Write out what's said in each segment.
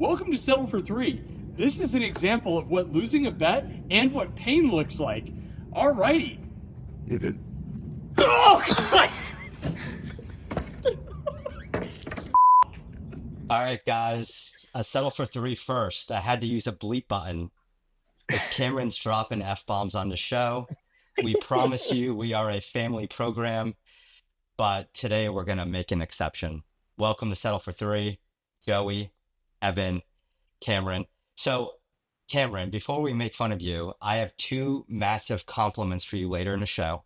Welcome to Settle for Three. This is an example of what losing a bet and what pain looks like. Alrighty. Oh, God! All right, guys. Settle for three first. I had to use a bleep button because Cameron's dropping F-bombs on the show. We promise you we are a family program, but today we're going to make an exception. Welcome to Settle for Three, Joey, Evan, Cameron. So, Cameron, before we make fun of you, I have two massive compliments for you later in the show.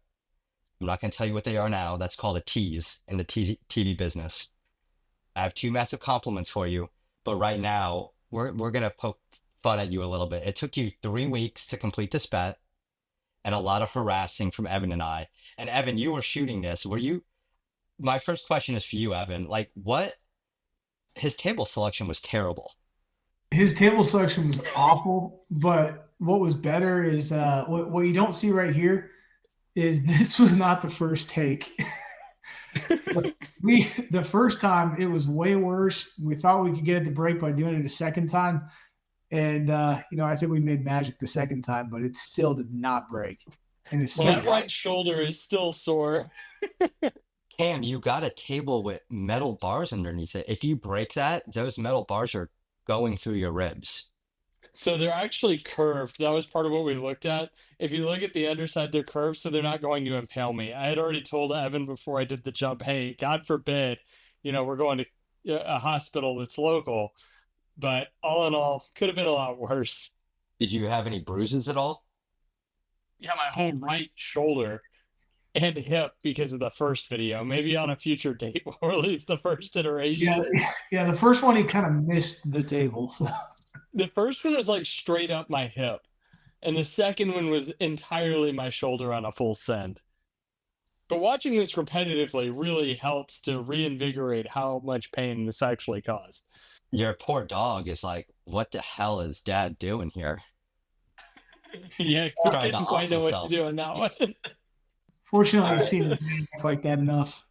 I'm not going to tell you what they are now. That's called a tease in the TV business. I have two massive compliments for you, but right now we're gonna poke fun at you a little bit. It took you 3 weeks to complete this bet, and a lot of harassing from Evan and I. And Evan, you were shooting this. Were you? My first question is for you, Evan. Like, what? His table selection was terrible. His table selection was awful, but what was better is what you don't see right here is this was not the first take. The first time it was way worse. We thought we could get it to break by doing it a second time, and I think we made magic the second time, but it still did not break. And it's That right shoulder is still sore. Cam, you got a table with metal bars underneath it. If you break that, those metal bars are going through your ribs. So they're actually curved. That was part of what we looked at. If you look at the underside, they're curved, so they're not going to impale me. I had already told Evan before I did the jump, hey, God forbid, we're going to a hospital that's local. But all in all, could have been a lot worse. Did you have any bruises at all? Yeah, my whole right shoulder and hip because of the first video. Maybe on a future date we'll release the first iteration. Yeah, the first one he kind of missed the table. The first one was like straight up my hip, and the second one was entirely my shoulder on a full send. But watching this repetitively really helps to reinvigorate how much pain this actually caused. Your poor dog is like, what the hell is Dad doing here? Yeah, he didn't quite know what to do on that one. Fortunately, I've seen his name like that enough.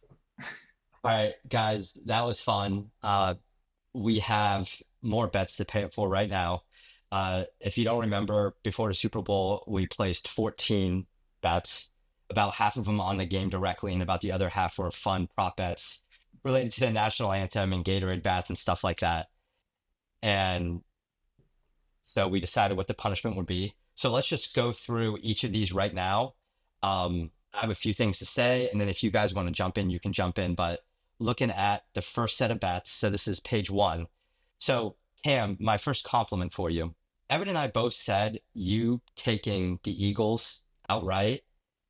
All right, guys, that was fun. We have more bets to pay it for right now. If you don't remember, before the Super Bowl, we placed 14 bets, about half of them on the game directly, and about the other half were fun prop bets related to the national anthem and Gatorade bath and stuff like that. And so we decided what the punishment would be. So let's just go through each of these right now. I have a few things to say, and then if you guys want to jump in, you can jump in. But looking at the first set of bets, so this is page one. So, Cam, my first compliment for you. Evan and I both said you taking the Eagles outright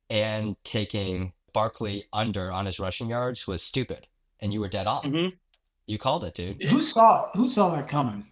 and taking Barkley under on his rushing yards was stupid, and you were dead on. Mm-hmm. You called it, dude. Who saw that coming?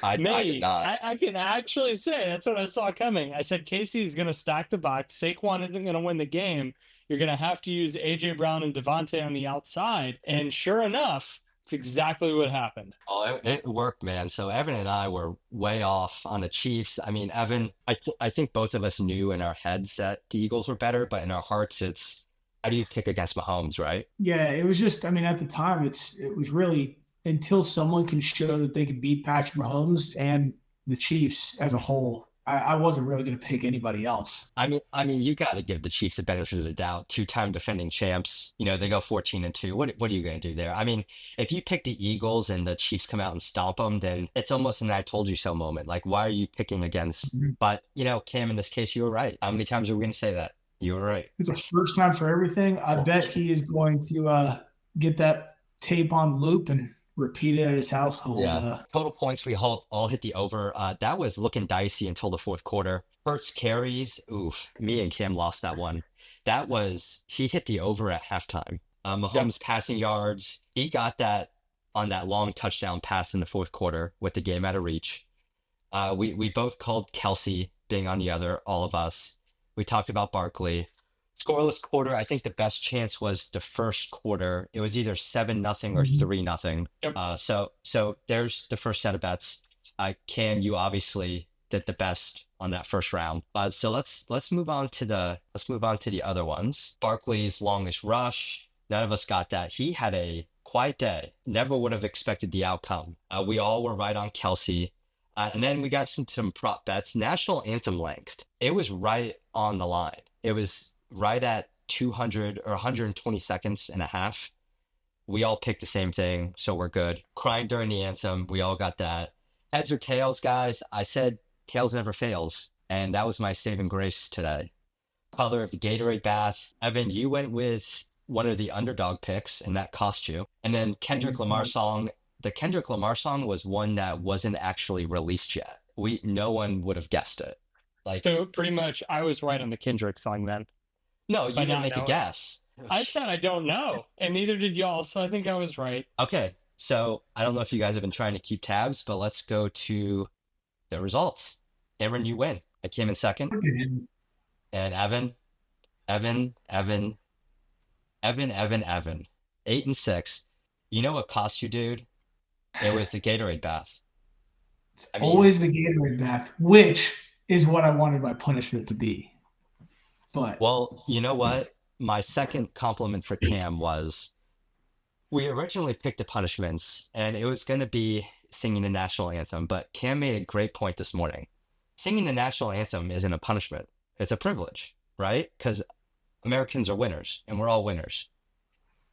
I did not. I can actually say that's what I saw coming. I said Casey is going to stack the box. Saquon isn't going to win the game. You're going to have to use A.J. Brown and Devontae on the outside. And sure enough, it's exactly what happened. Oh, it worked, man. So Evan and I were way off on the Chiefs. I mean, Evan, I think both of us knew in our heads that the Eagles were better, but in our hearts, it's how do you pick against Mahomes, right? Yeah, it was just, I mean, at the time, it was really until someone can show that they can beat Patrick Mahomes and the Chiefs as a whole. I wasn't really going to pick anybody else. I mean, you got to give the Chiefs the benefit of the doubt. Two-time defending champs. They go 14-2. What are you going to do there? I mean, if you pick the Eagles and the Chiefs come out and stomp them, then it's almost an "I told you so" moment. Like, why are you picking against? Mm-hmm. But Cam, in this case, you were right. How many times are we going to say that? You were right. It's a first time for everything. I bet he is going to get that tape on loop and repeat it at his household. Yeah. Total points, we all hit the over. That was looking dicey until the fourth quarter. First carries, oof. Me and Cam lost that one. He hit the over at halftime. Mahomes passing yards, he got that on that long touchdown pass in the fourth quarter with the game out of reach. We both called Kelsey being on the other, all of us. We talked about Barkley. Scoreless quarter, I think the best chance was the first quarter. It was either 7-0 or 3-0. Yep. So there's the first set of bets. Cam, you obviously did the best on that first round. So let's move on to the other ones. Barkley's longest rush. None of us got that. He had a quiet day. Never would have expected the outcome. We all were right on Kelsey. And then we got some prop bets. National anthem length. It was right on the line. It was right at 200 or 120 seconds and a half. We all picked the same thing, so we're good. Crying during the anthem, we all got that. Heads or tails, guys? I said tails never fails, and that was my saving grace today. Color of the Gatorade bath. Evan, you went with one of the underdog picks, and that cost you. And then Kendrick Lamar song. The Kendrick Lamar song was one that wasn't actually released yet. No one would have guessed it. Like, So pretty much, I was right on the Kendrick song then. no, you But didn't now I make a know it. guess. I said I don't know, and neither did y'all. So I think I was right. Okay, so I don't know if you guys have been trying to keep tabs, but let's go to the results. Aaron, you win. I came in second, Look at him. and Evan, 8 and 6. You know what cost you, dude? It was the Gatorade bath. It's I mean- always the Gatorade bath, which is what I wanted my punishment to be. But Well, you know what? My second compliment for Cam was we originally picked the punishments, and it was going to be singing the national anthem, but Cam made a great point this morning. Singing the national anthem isn't a punishment, it's a privilege, right? Because Americans are winners, and we're all winners.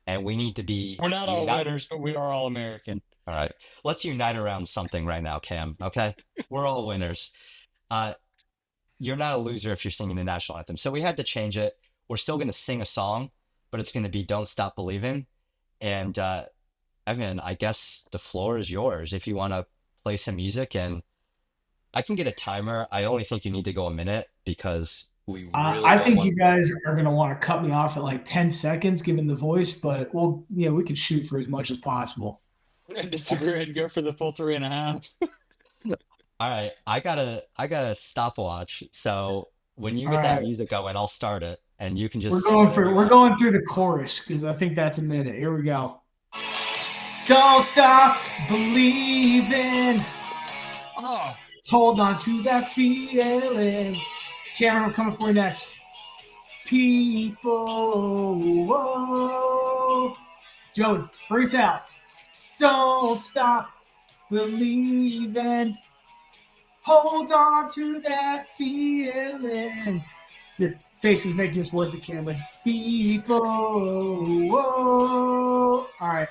And we need to be. We're not all united. winners, but we are all American. All right. Let's unite around something right now, Cam. Okay? We're all winners. You're not a loser if you're singing the national anthem. So we had to change it. We're still going to sing a song, but it's going to be Don't Stop Believing. And Evan, I guess the floor is yours if you want to play some music. And I can get a timer. I only think you need to go a minute because we really I don't think want- you guys are going to want to cut me off at like 10 seconds, given the voice. But well, yeah, we could shoot for as much as possible. I disagree. I'd go for the full 3.5. All right, I got a stopwatch. So when you All get that right. music going, I'll start it, and you can just We're sing going whatever for you we're want. going through the chorus because I think that's a minute. Here we go. Don't stop believing. Oh, Hold on to that feeling. Cameron, I'm coming for you next. People. Whoa. Joey, bring us out. Don't stop believing. Hold on to that feeling. Your face is making this worth it, Cameron. People. Whoa. All right.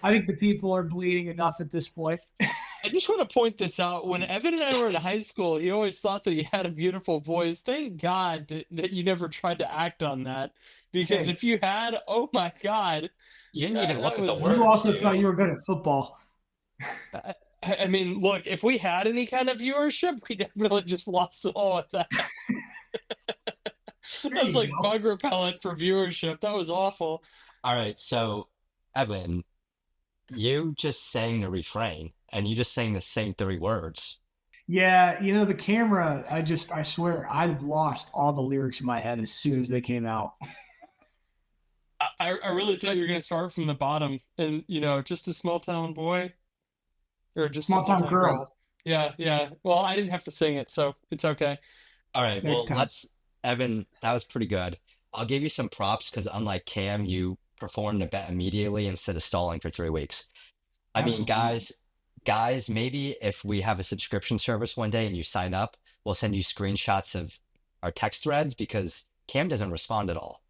I think the people are bleeding enough at this point. I just want to point this out. When Evan and I were in high school, he always thought that he had a beautiful voice. Thank God that you never tried to act on that. Because Hey. if you had, oh my God. You didn't even that look at the was- words. You also dude. thought you were good at football. I mean, look, if we had any kind of viewership, we definitely just lost it all with that. That was you like go. bug repellent for viewership. That was awful. All right, so Evan, you just sang the refrain, and you just sang the same 3 words. Yeah, the camera, I swear, I've lost all the lyrics in my head as soon as they came out. I really thought you were going to start from the bottom and, just a small town boy or just a Small town girl. Yeah, yeah. Well, I didn't have to sing it, so it's okay. All right, well, Next time. Evan, that was pretty good. I'll give you some props because unlike Cam, you performed the bet immediately instead of stalling for 3 weeks. I mean, Absolutely. guys, maybe if we have a subscription service one day and you sign up, we'll send you screenshots of our text threads because Cam doesn't respond at all.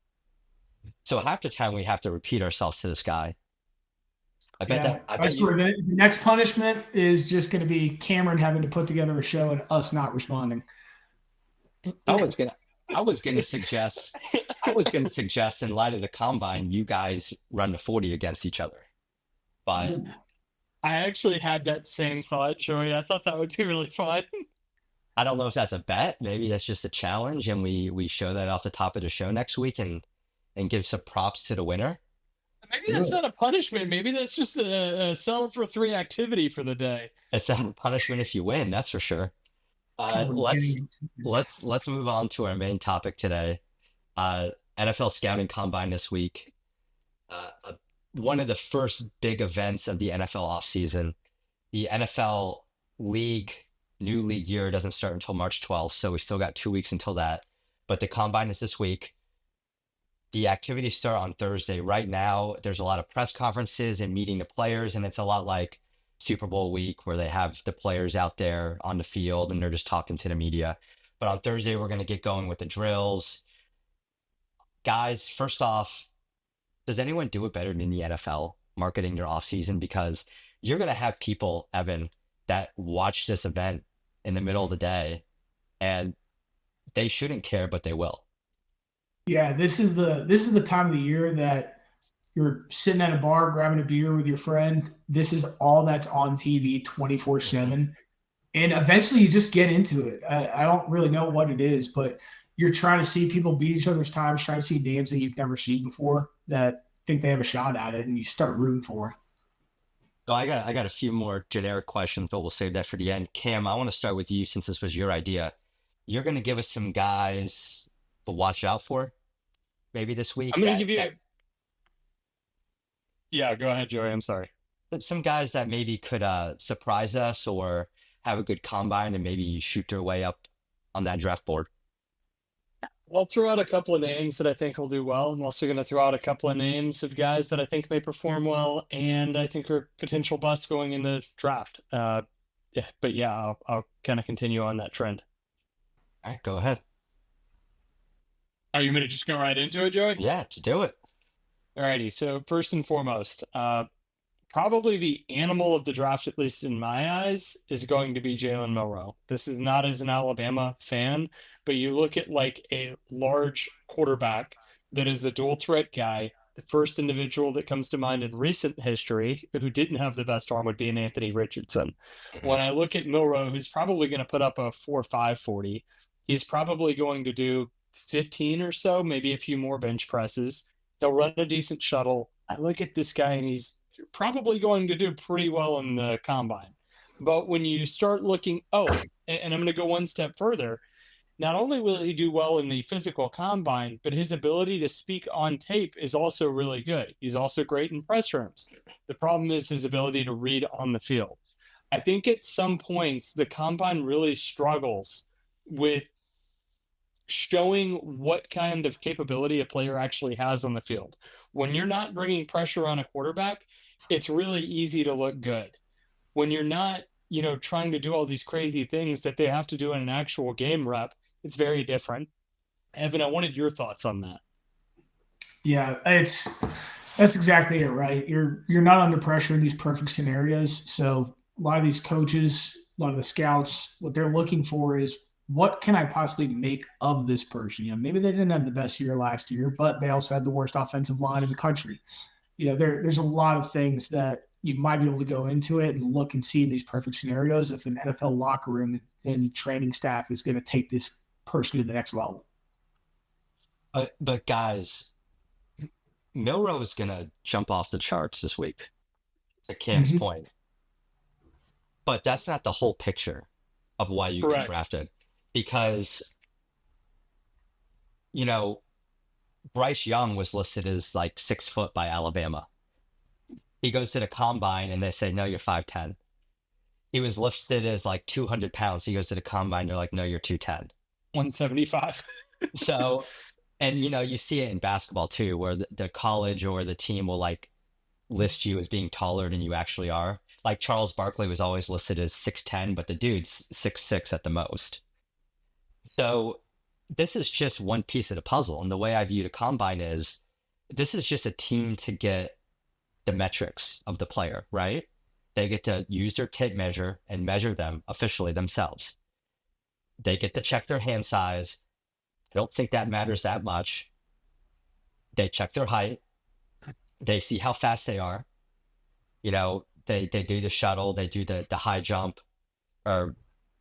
So half the time we have to repeat ourselves to this guy. I Yeah, I bet swear, the next punishment is just going to be Cameron having to put together a show and us not responding. I was gonna suggest in light of the combine, you guys run the 40 against each other. But I actually had that same thought, Joey. I thought that would be really fun. I don't know if that's a bet. Maybe that's just a challenge, and we show that off the top of the show next week and give some props to the winner. Maybe that's not a punishment. Maybe that's just a sell for 3 activity for the day. It's a punishment if you win, that's for sure. Let's move on to our main topic today. NFL scouting combine this week. One of the first big events of the NFL offseason. The NFL new league year doesn't start until March 12th, so we still got 2 weeks until that. But the combine is this week. the activities start on Thursday. Right now, there's a lot of press conferences and meeting the players, and it's a lot like Super Bowl week where they have the players out there on the field and they're just talking to the media. But on Thursday, we're going to get going with the drills. Guys, first off, does anyone do it better than the NFL marketing their offseason? Because you're going to have people, Evan, that watch this event in the middle of the day and they shouldn't care, but they will. Yeah, this is the time of the year that you're sitting at a bar grabbing a beer with your friend. This is all that's on TV Mhm. 24/7. And eventually you just get into it. I don't really know what it is, but you're trying to see people beat each other's times, trying to see names that you've never seen before that think they have a shot at it, and you start rooting for 'em. So I got a few more generic questions, but we'll save that for the end. Cam, I want to start with you since this was your idea. You're going to give us some guys to watch out for maybe this week I'm going to that give you. Yeah, go ahead, Joey. I'm sorry. some guys that maybe could surprise us or have a good combine and maybe shoot their way up on that draft board. I'll throw out a couple of names that I think will do well. I'm also going to throw out a couple of names of guys that I think may perform well and I think are potential busts going in the draft. Yeah, but yeah, I'll kind of continue on that trend. All right, go ahead. Are you going to just go right into it, Joey? Yeah, to do it. Alrighty. So first and foremost, probably the animal of the draft, at least in my eyes, is going to be Jalen Milroe. This is not as an Alabama fan, but you look at like a large quarterback that is a dual threat guy. The first individual that comes to mind in recent history who didn't have the best arm would be an Anthony Richardson. When Mhm. I look at Milroe, who's probably going to put up a 4.5 40, he's probably going to do 15 or so, maybe a few more bench presses. He'll run a decent shuttle. I look at this guy and he's probably going to do pretty well in the combine. But when you start looking, and I'm going to go one step further. Not only will he do well in the physical combine, but his ability to speak on tape is also really good. He's also great in press rooms. The problem is his ability to read on the field. I think at some points the combine really struggles with showing what kind of capability a player actually has on the field. When you're not bringing pressure on a quarterback, it's really easy to look good. When you're not, trying to do all these crazy things that they have to do in an actual game rep, it's very different. Evan, I wanted your thoughts on that. Yeah, that's exactly it, right? You're not under pressure in these perfect scenarios. So a lot of these coaches, a lot of the scouts, what they're looking for is what can I possibly make of this person? Maybe they didn't have the best year last year, but they also had the worst offensive line in the country. There's a lot of things that you might be able to go into it and look and see in these perfect scenarios if an NFL locker room and training staff is going to take this person to the next level. But guys, Milroe is going to jump off the charts this week, to Cam's Mm-hmm. point. But that's not the whole picture of why you get Correct. drafted. Because, you know, Bryce Young was listed as like 6 foot by Alabama. He goes to the combine and they say, no, you're 5'10. He was listed as like 200 pounds. He goes to the combine, they're like, no, you're 210. 175. So, and you see it in basketball too, where the college or the team will like list you as being taller than you actually are. Like Charles Barkley was always listed as 6'10, but the dude's 6'6" at the most. So this is just one piece of the puzzle. And the way I view the combine is this is just a team to get the metrics of the player, right? They get to use their tape measure and measure them officially themselves. They get to check their hand size. I don't think that matters that much. They check their height. They see how fast they are. They do the shuttle, they do the high jump, or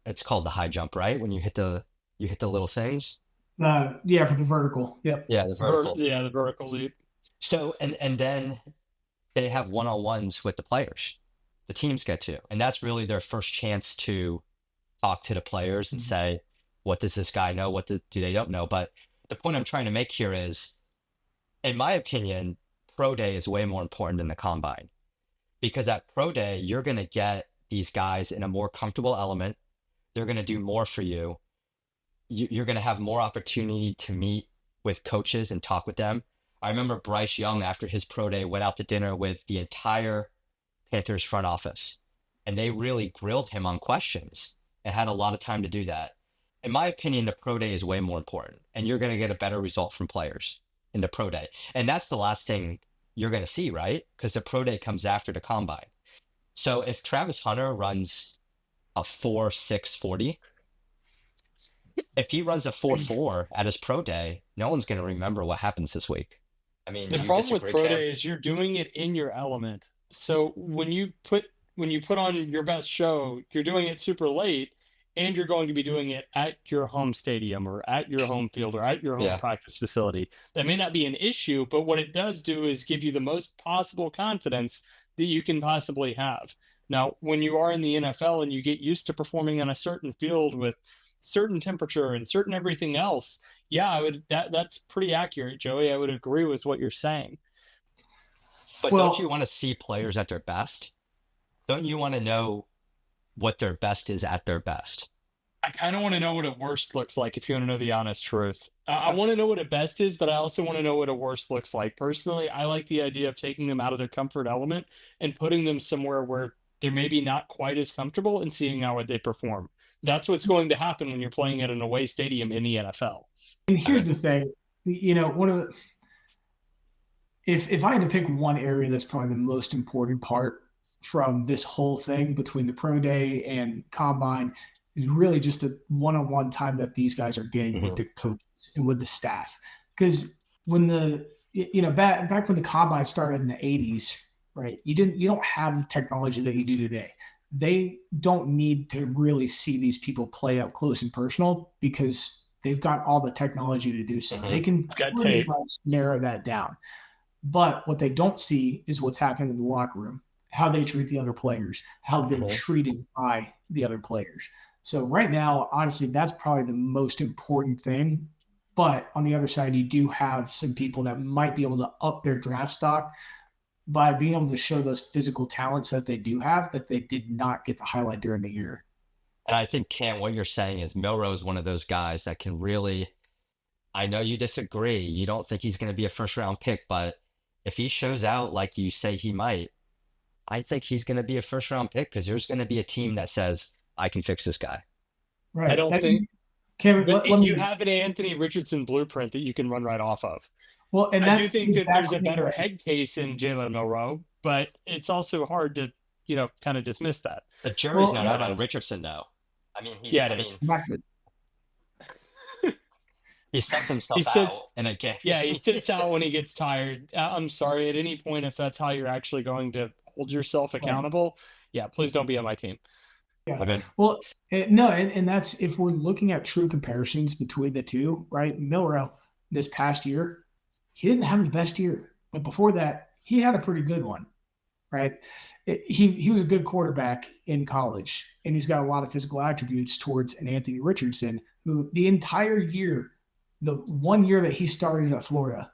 it's called the high jump, right? When you hit the little things. Yeah, for the vertical. Yep. Yeah, the vertical. Yeah, the vertical leap. So and then they have one-on-ones with the players. The teams get to, and that's really their first chance to talk to the players and say, what does this guy know? What do they don't know? But the point I'm trying to make here is, in my opinion, pro day is way more important than the combine. Because at pro day, you're going to get these guys in a more comfortable element. They're going to do more for you. You're going to have more opportunity to meet with coaches and talk with them. I remember Bryce Young after his pro day went out to dinner with the entire Panthers front office, and they really grilled him on questions and had a lot of time to do that. In my opinion, the pro day is way more important, and you're going to get a better result from players in the pro day. And that's the last thing you're going to see, right? Because the pro day comes after the combine. So if Travis Hunter runs a 4.640, if he runs a 4.4 at his pro day, no one's going to remember what happens this week. I mean, The do you problem with disagree, pro Cam? day is you're doing it in your element. So when you put on your best show, you're doing it super late, and you're going to be doing it at your home stadium or at your home field or at your home Yeah. practice facility. That may not be an issue, but what it does do is give you the most possible confidence that you can possibly have. Now, when you are in the NFL and you get used to performing on a certain field with certain temperature and certain everything else, yeah, I would that's pretty accurate, Joey. I would agree with what you're saying. But don't you Well, want to see players at their best? Don't you want to know what their best is at their best? I kind of want to know what a worst looks like if you want to know the honest truth. I Okay. want to know what a best is, but I also want to know what a worst looks like. Personally, I like the idea of taking them out of their comfort element and putting them somewhere where they're maybe not quite as comfortable and seeing how they perform. That's what's going to happen when you're playing at an away stadium in the NFL. and I here's the thing, one of the, if I had to pick one area that's probably the most important part from this whole thing between the pro day and combine is really just the one-on-one time that these guys are getting with Mhm. the coaches and with the staff. Because when back when the combine started in the 80s, right? You don't have the technology that you do today. They don't need to really see these people play up close and personal because they've got all the technology to do so. They Mhm. can Got pretty tape. much narrow that down. But what they don't see is what's happening in the locker room, how they treat the other players, how they're Mhm. treated by the other players. So right now, honestly, that's probably the most important thing. But on the other side, you do have some people that might be able to up their draft stock by being able to show those physical talents that they do have that they did not get to highlight during the year. And I think, Cam, what you're saying is Milrow is one of those guys that can really. I know you disagree. You don't think he's going to be a first round pick, but if he shows out like you say he might, I think he's going to be a first round pick because there's going to be a team that says, I can fix this guy. I Right. don't think, Cameron, but let you me, have an Anthony Richardson blueprint that you can run right off of. well, and I do that's think that there's a exactly better what, head case in Jalen Milrow, but it's also hard to, kind of dismiss that. The jury's well, not no, out on Richardson, though. I mean, Yeah, it is. he sucked He himself sits, out in a game. yeah, he sits out when he gets tired. I'm sorry, at any point, if that's how you're actually going to hold yourself right. accountable, yeah, please don't be on my team. Yeah. Okay. Well, no, and that's if we're looking at true comparisons between the two, right? Milrow this past year, he didn't have the best year, but before that, he had a pretty good one, right? He was a good quarterback in college, and he's got a lot of physical attributes towards an Anthony Richardson, who the entire year, the 1 year that he started at Florida,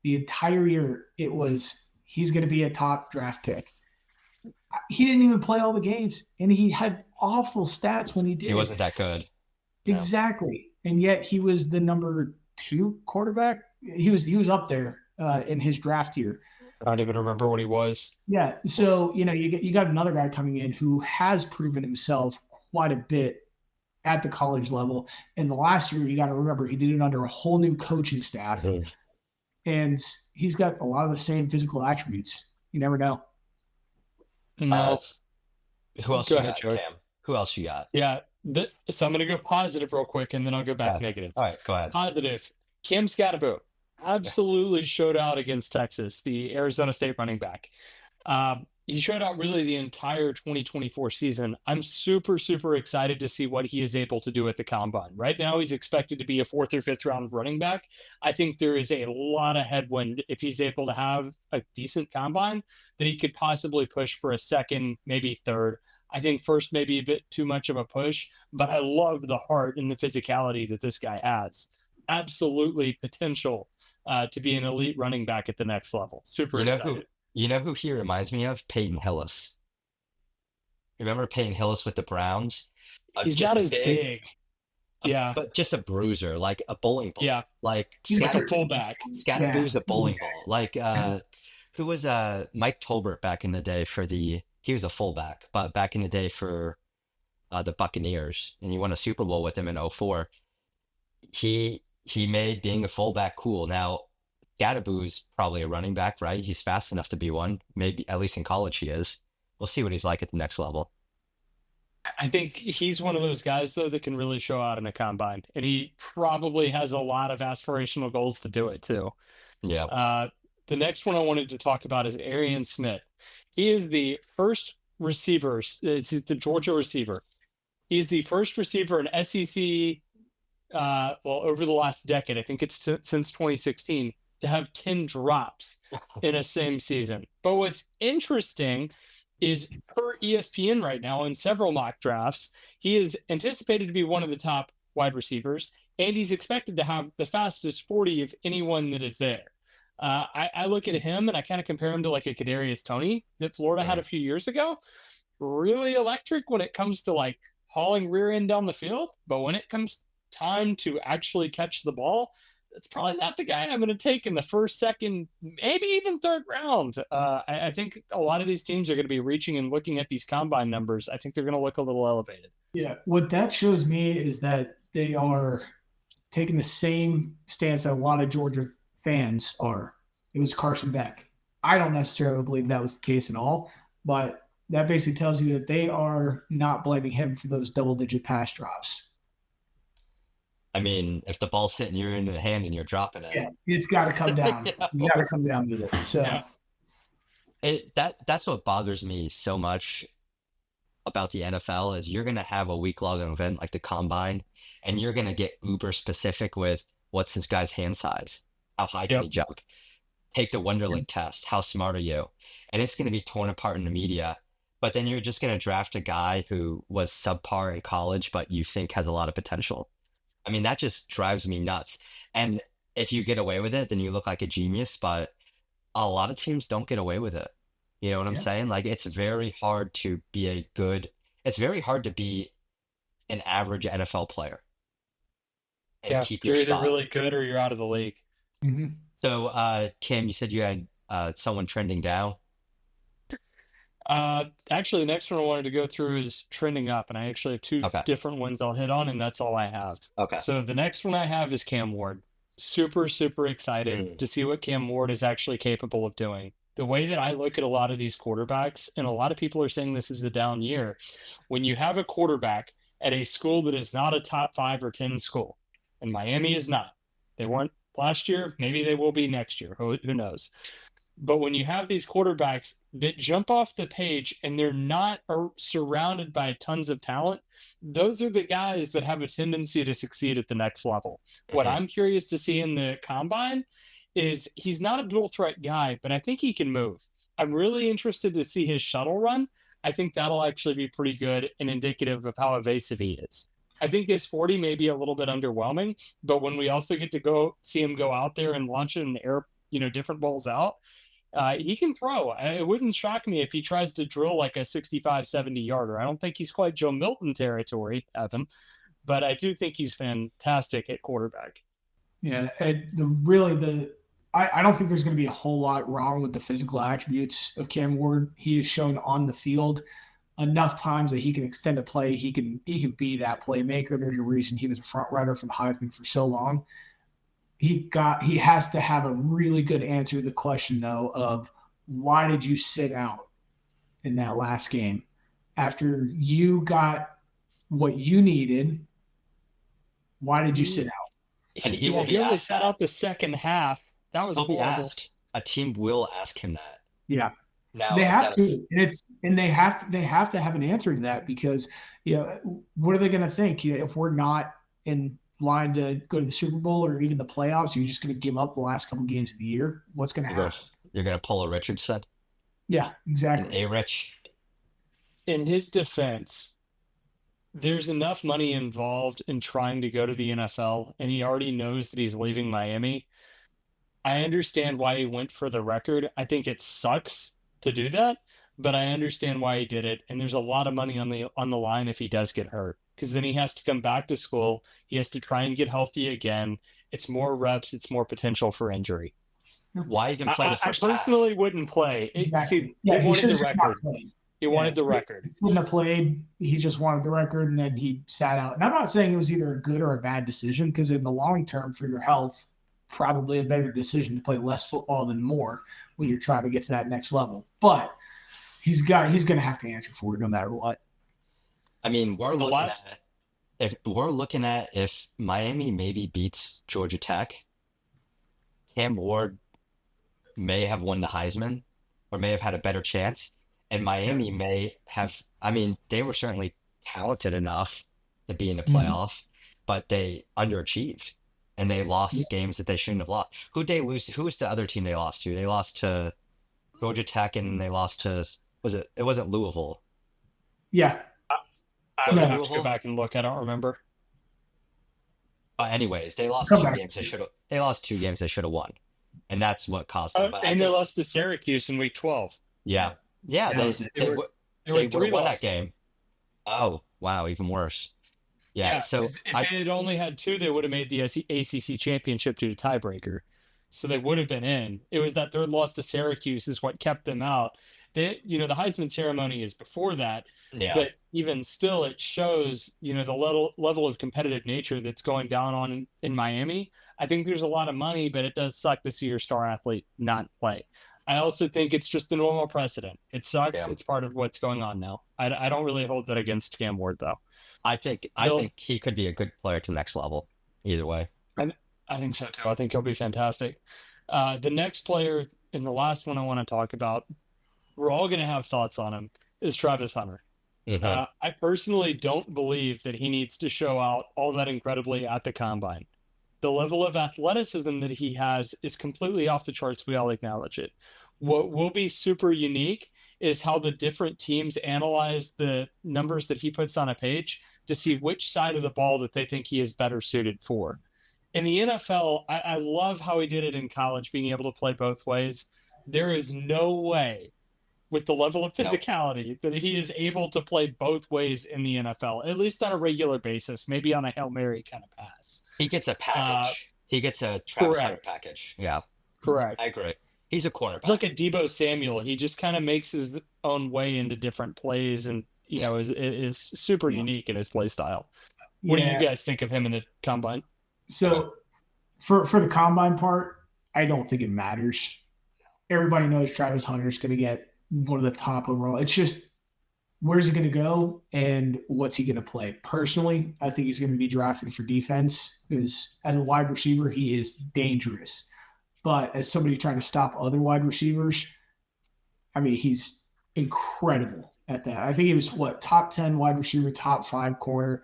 the entire year it was he's going to be a top draft pick. He didn't even play all the games, and he had awful stats when he He did. wasn't that good. No. Exactly, and yet he was the number two quarterback. He was up there in his draft year. I don't even remember what he was. Yeah, so you got another guy coming in who has proven himself quite a bit at the college level. And the last year, you got to remember, he did it under a whole new coaching staff, Mhm. and he's got a lot of the same physical attributes. You never know. No, Who else go you ahead, got, Joey. Cam? Who else you got? Yeah, so I'm going to go positive real quick, and then I'll go back Yeah. negative. All right, go ahead. Positive. Cam Scatterbo absolutely showed out against Texas, the Arizona State running back. He showed out really the entire 2024 season. I'm super, super excited to see what he is able to do at the combine. Right now, he's expected to be a fourth or fifth round running back. I think there is a lot of headwind if he's able to have a decent combine that he could possibly push for a second, maybe third. I think first maybe a bit too much of a push, but I love the heart and the physicality that this guy adds. Absolutely potential to be an elite running back at the next level. Super You know excited. who he reminds me of? Peyton Hillis. Remember Peyton Hillis with the Browns? He's Just not as big. big. Yeah, but just a bruiser, like a bowling ball. yeah, Like He's like a Scatterboo, fullback. Scatterboo's a bowling ball. Like who was Mike Tolbert back in the day for the he was a fullback, but back in the day for the Buccaneers, and he won a Super Bowl with him in '04. He made being a fullback cool. Now, Scatterboo's probably a running back, right? He's fast enough to be one. Maybe at least in college he is. We'll see what he's like at the next level. I think he's one of those guys though that can really show out in a combine, and he probably has a lot of aspirational goals to do it too. Yeah. Uh, the next one I wanted to talk about is Arian Smith. He is the first receiver. It's the Georgia receiver. He's the first receiver in SEC. Well, over the last decade, I think it's since 2016, to have 10 drops in a same season. But what's interesting is per ESPN right now in several mock drafts, he is anticipated to be one of the top wide receivers, and he's expected to have the fastest 40 of anyone that is there. I look at him and I kind of compare him to like a Kadarius Toney that Florida had a few years ago. Really electric when it comes to like hauling rear end down the field, but when it comes time to actually catch the ball, that's probably not the guy I'm going to take in the first, second, maybe even third round. I think a lot of these teams are going to be reaching and looking at these combine numbers. I think they're going to look a little elevated. Yeah, what that shows me is that they are taking the same stance that a lot of Georgia fans are. It was Carson Beck. I don't necessarily believe that was the case at all, but that basically tells you that they are not blaming him for those double-digit pass drops. I mean, if the ball's hitting you in the hand and you're dropping it, Yeah, it's got to come down. Yeah. You got to come down with it. So, that's what bothers me so much about the NFL is you're gonna have a week-long event like the combine, and you're gonna get uber specific with what's this guy's hand size, how high can Yep. he jump, take the Wonderlic test, how smart are you, and it's gonna be torn apart in the media. But then you're just gonna draft a guy who was subpar in college, but you think has a lot of potential. I mean, that just drives me nuts. And if you get away with it, then you look like a genius, but a lot of teams don't get away with it. You know what I'm yeah. saying? Like it's very hard to be it's very hard to be an average NFL player and Yeah, keep your you're either spot. really good or you're out of the league. Mhm. So, Kim, you said you had someone trending down. Actually, the next one I wanted to go through is trending up, and I actually have two Okay. different ones I'll hit on, and that's all I have. Okay. So the next one I have is Cam Ward. Super, super excited Mm. to see what Cam Ward is actually capable of doing. The way that I look at a lot of these quarterbacks, and a lot of people are saying this is a down year, when you have a quarterback at a school that is not a top 5 or 10 school, and Miami is not. They weren't last year, maybe they will be next year. Who knows? But when you have these quarterbacks that jump off the page and they're not surrounded by tons of talent, those are the guys that have a tendency to succeed at the next level. What Mhm. I'm curious to see in the combine is he's not a dual threat guy, but I think he can move. I'm really interested to see his shuttle run. I think that'll actually be pretty good and indicative of how evasive he is. I think his 40 may be a little bit underwhelming, but when we also get to go see him go out there and launch it in the air, different balls out, he can throw. It wouldn't shock me if he tries to drill like a 65, 70 yarder. I don't think he's quite Joe Milton territory, Evan, but I do think he's fantastic at quarterback. Yeah, and I don't think there's going to be a whole lot wrong with the physical attributes of Cam Ward. He has shown on the field enough times that he can extend a play. He can be that playmaker. There's a reason he was a front runner for the Heisman for so long. He has to have a really good answer to the question though of why did you sit out in that last game after you got what you needed? Why did you sit out? And he will He be only asked sat that. out the second half. That was He'll be horrible. asked. A team will ask him that. Yeah. Now, They have now, to, and they have to have an answer to that because what are they going to think? If we're not in line to go to the Super Bowl or even the playoffs, you're just going to give up the last couple games of the year. What's going to happen? you're gonna pull a Richardson, Yeah, an exactly. A-Rich. In his defense, there's enough money involved in trying to go to the NFL, and he already knows that he's leaving Miami. I understand why he went for the record. I think it sucks to do that, but I understand why he did it. And there's a lot of money on the line if he does get hurt. because then he has to come back to school. He has to try and get healthy again. It's more reps. It's more potential for injury. Why even play the I first half? personally wouldn't play. Exactly. See, Yeah, he he wanted should the have just not record. played. He wanted the record. He shouldn't have played. He just wanted the record, and then he sat out. And I'm not saying it was either a good or a bad decision, because in the long term for your health, probably a better decision to play less football than more when you're trying to get to that next level. But he's going to have to answer for it no matter what. I mean, The last- if Miami maybe beats Georgia Tech, Cam Ward may have won the Heisman or may have had a better chance. And Miami may have, I mean, they were certainly talented enough to be in the playoff, but they underachieved and they lost games that they shouldn't have lost. Who'd they lose to? Who was the other team they lost to? They lost to Georgia Tech and they lost to, it wasn't Louisville. Yeah. I would have to go back and look. I don't remember. But anyways, they lost Come two back. games they lost 2 games they should have won. And that's what cost them. But I And they think- lost to Syracuse in week 12. yeah. Yeah, That was it. They were they would have 3 won that lost. game. Oh, wow, even worse. Yeah, so 'cause if they had only had 2, they would have made the ACC championship due to tiebreaker. So they would have been in. It was that third loss to Syracuse is what kept them out. The Heisman ceremony is before that, yeah. but even still, it shows, the level of competitive nature that's going down on in Miami. I think there's a lot of money, but it does suck to see your star athlete not play. I also think it's just the normal precedent. It sucks. Yeah. It's part of what's going on now. I don't really hold that against Cam Ward, though. I think he could be a good player to the next level. Either way. I think so too. I think he'll be fantastic. The next player and the last one I want to talk about, we're all going to have thoughts on him, is Travis Hunter. Mhm. I personally don't believe that he needs to show out all that incredibly at the combine. The level of athleticism that he has is completely off the charts. We all acknowledge it. What will be super unique is how the different teams analyze the numbers that he puts on a page to see which side of the ball that they think he is better suited for. In the NFL, I love how he did it in college, being able to play both ways. There is no way with the level of physicality that he is able to play both ways in the NFL, at least on a regular basis, maybe on a Hail Mary kind of pass. He gets a package. He gets a Travis Hunter correct. package. Yeah, Correct. I agree. He's a cornerback. It's like a Debo Samuel. He just kind of makes his own way into different plays and, is super unique in his play style. What do you guys think of him in the combine? So for the combine part, I don't think it matters. Everybody knows Travis Hunter's going to get one of the top overall. It's just, where's he going to go and what's he going to play? Personally, I think he's going to be drafted for defense because as a wide receiver, he is dangerous. But as somebody trying to stop other wide receivers, I mean, he's incredible at that. I think he was, top 10 wide receiver, top 5 corner.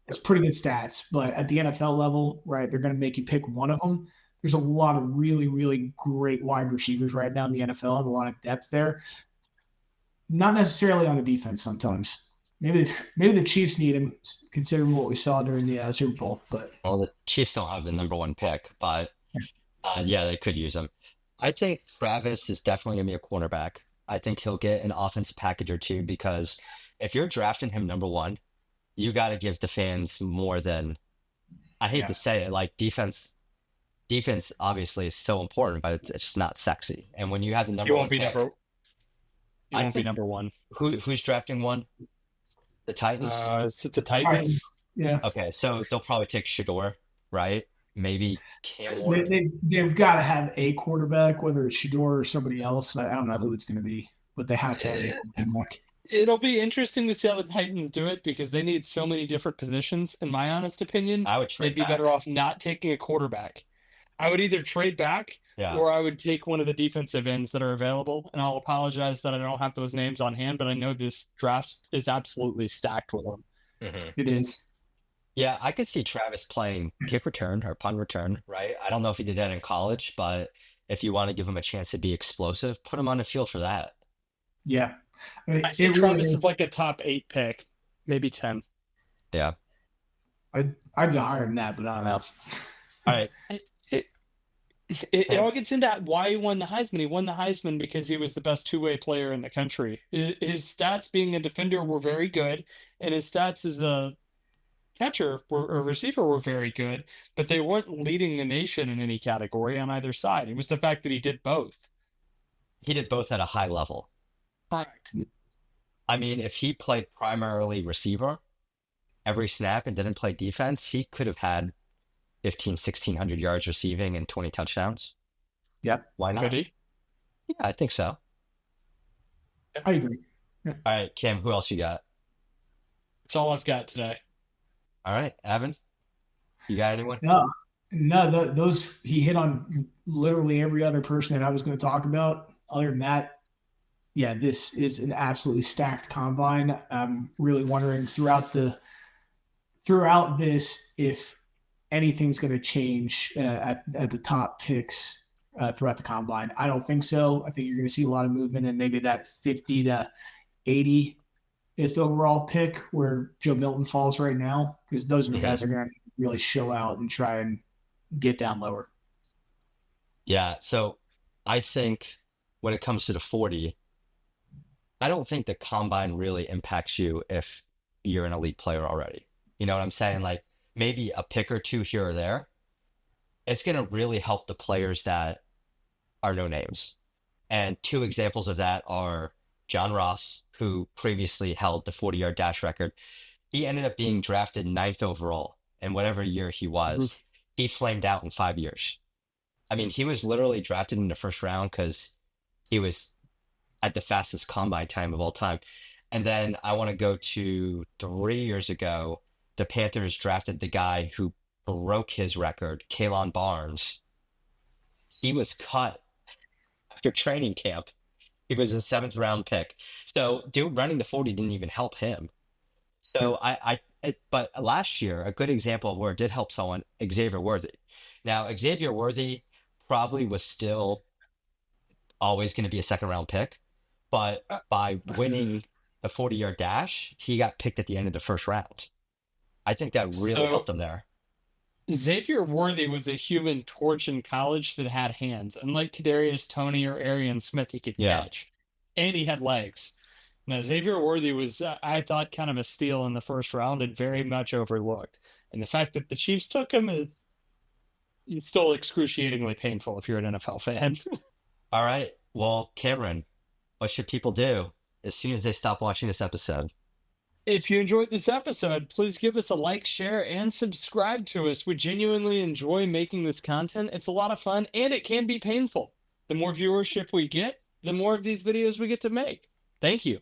It's pretty good stats. But at the NFL level, right, they're going to make you pick one of them. There's a lot of really, really great wide receivers right now in the NFL and a lot of depth there. Not necessarily on the defense sometimes. Maybe the Chiefs need him, considering what we saw during the Super Bowl. But the Chiefs don't have the number 1 pick, but yeah, they could use him. I think Travis is definitely going to be a cornerback. I think he'll get an offensive package or 2 because if you're drafting him number 1, you got to give the fans more than, I hate to say it, like defense obviously is so important, but it's just not sexy. And when you have the number 1 pick, He won't be number 1. Who's drafting 1? The Titans? Is it the Titans? yeah, Okay, so they'll probably take Shador, right? Maybe Cam Ward. they've got to have a quarterback, whether it's Shador or somebody else. I don't know who it's going to be, but they have to have a quarterback. It'll be interesting to see how the Titans do it because they need so many different positions. In my honest opinion, I would trade they'd be better off not taking a quarterback. I would either trade back or I would take one of the defensive ends that are available. And I'll apologize that I don't have those names on hand, but I know this draft is absolutely stacked with them. Mhm. It is. Yeah, I could see Travis playing kick return or punt return, right? I don't know if he did that in college, but if you want to give him a chance to be explosive, put him on the field for that. Yeah. I mean, I see Travis is like a top 8 pick, maybe 10. Yeah. I'd go higher than that, but I don't know. All right. It all gets into why he won the Heisman. He won the Heisman because he was the best two-way player in the country. His stats being a defender were very good, and his stats as a catcher or receiver were very good, but they weren't leading the nation in any category on either side. It was the fact that he did both. He did both at a high level. Correct. I mean, if he played primarily receiver every snap and didn't play defense, he could have had 1,600 yards receiving and 20 touchdowns. Yep. Why not? Could he? Yeah, I think so. I agree. All right, Cam, who else you got? That's all I've got today. All right, Evan, you got anyone? No, those he hit on literally every other person that I was going to talk about. Other than that, yeah, this is an absolutely stacked combine. I'm really wondering throughout this if anything's going to change at the top picks throughout the combine. I don't think so. I think you're going to see a lot of movement in maybe that 50 to 80th overall pick where Joe Milton falls right now, because those are the guys that are going to really show out and try and get down lower. Yeah, so I think when it comes to the 40, I don't think the combine really impacts you if you're an elite player already. You know what I'm saying? Like maybe a pick or two here or there. It's going to really help the players that are no names. And two examples of that are John Ross, who previously held the 40-yard dash record. He ended up being drafted 9th overall, and whatever year he was, he flamed out in 5 years. I mean, he was literally drafted in the first round because he was at the fastest combine time of all time. And then I want to go to 3 years ago. The Panthers drafted the guy who broke his record, Kalon Barnes. He was cut after training camp. He was a 7th round pick. So dude running the 40 didn't even help him. So but last year, a good example of where it did help someone, Xavier Worthy. Now, Xavier Worthy probably was still always going to be a 2nd round pick, but by winning the 40-yard dash, he got picked at the end of the 1st round. I think that really helped him there. Xavier Worthy was a human torch in college that had hands. Unlike Kadarius Toney or Arian Smith, he could catch. And he had legs. Now, Xavier Worthy was, I thought, kind of a steal in the 1st round and very much overlooked. And the fact that the Chiefs took him is still excruciatingly painful if you're an NFL fan. All right. Well, Cameron, what should people do as soon as they stop watching this episode? If you enjoyed this episode, please give us a like, share, and subscribe to us. We genuinely enjoy making this content. It's a lot of fun, and it can be painful. The more viewership we get, the more of these videos we get to make. Thank you.